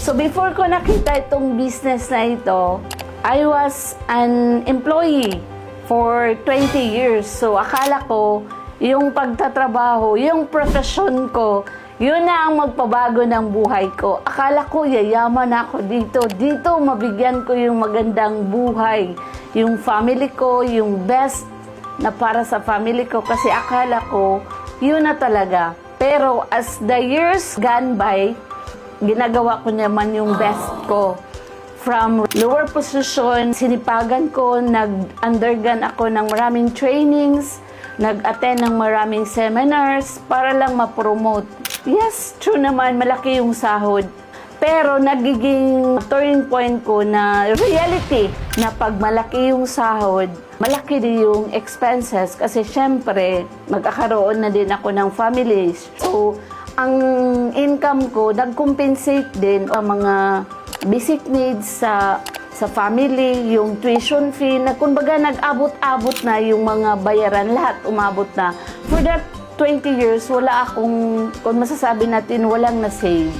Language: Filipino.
So before ko nakita itong business na ito, I was an employee for 20 years. So akala ko, yung pagtatrabaho, yung profession ko, yun na ang magpabago ng buhay ko. Akala ko yayaman ako dito. Dito mabigyan ko yung magandang buhay. Yung family ko, yung best na para sa family ko. Kasi akala ko, yun na talaga. Pero as the years gone by, ginagawa ko naman yung best ko. From lower position, sinipagan ko, nag-undergone ako ng maraming trainings, nag-attend ng maraming seminars para lang ma-promote. Yes, true naman, malaki yung sahod. Pero nagiging turning point ko na reality na pag malaki yung sahod, malaki din yung expenses kasi syempre magkakaroon na din ako ng families. So, ang income ko, nag-compensate din ang mga basic needs sa family, yung tuition fee, na kumbaga nag-abot-abot na yung mga bayaran, lahat umabot na. For that 20 years, wala akong, kung masasabi natin, walang na-save.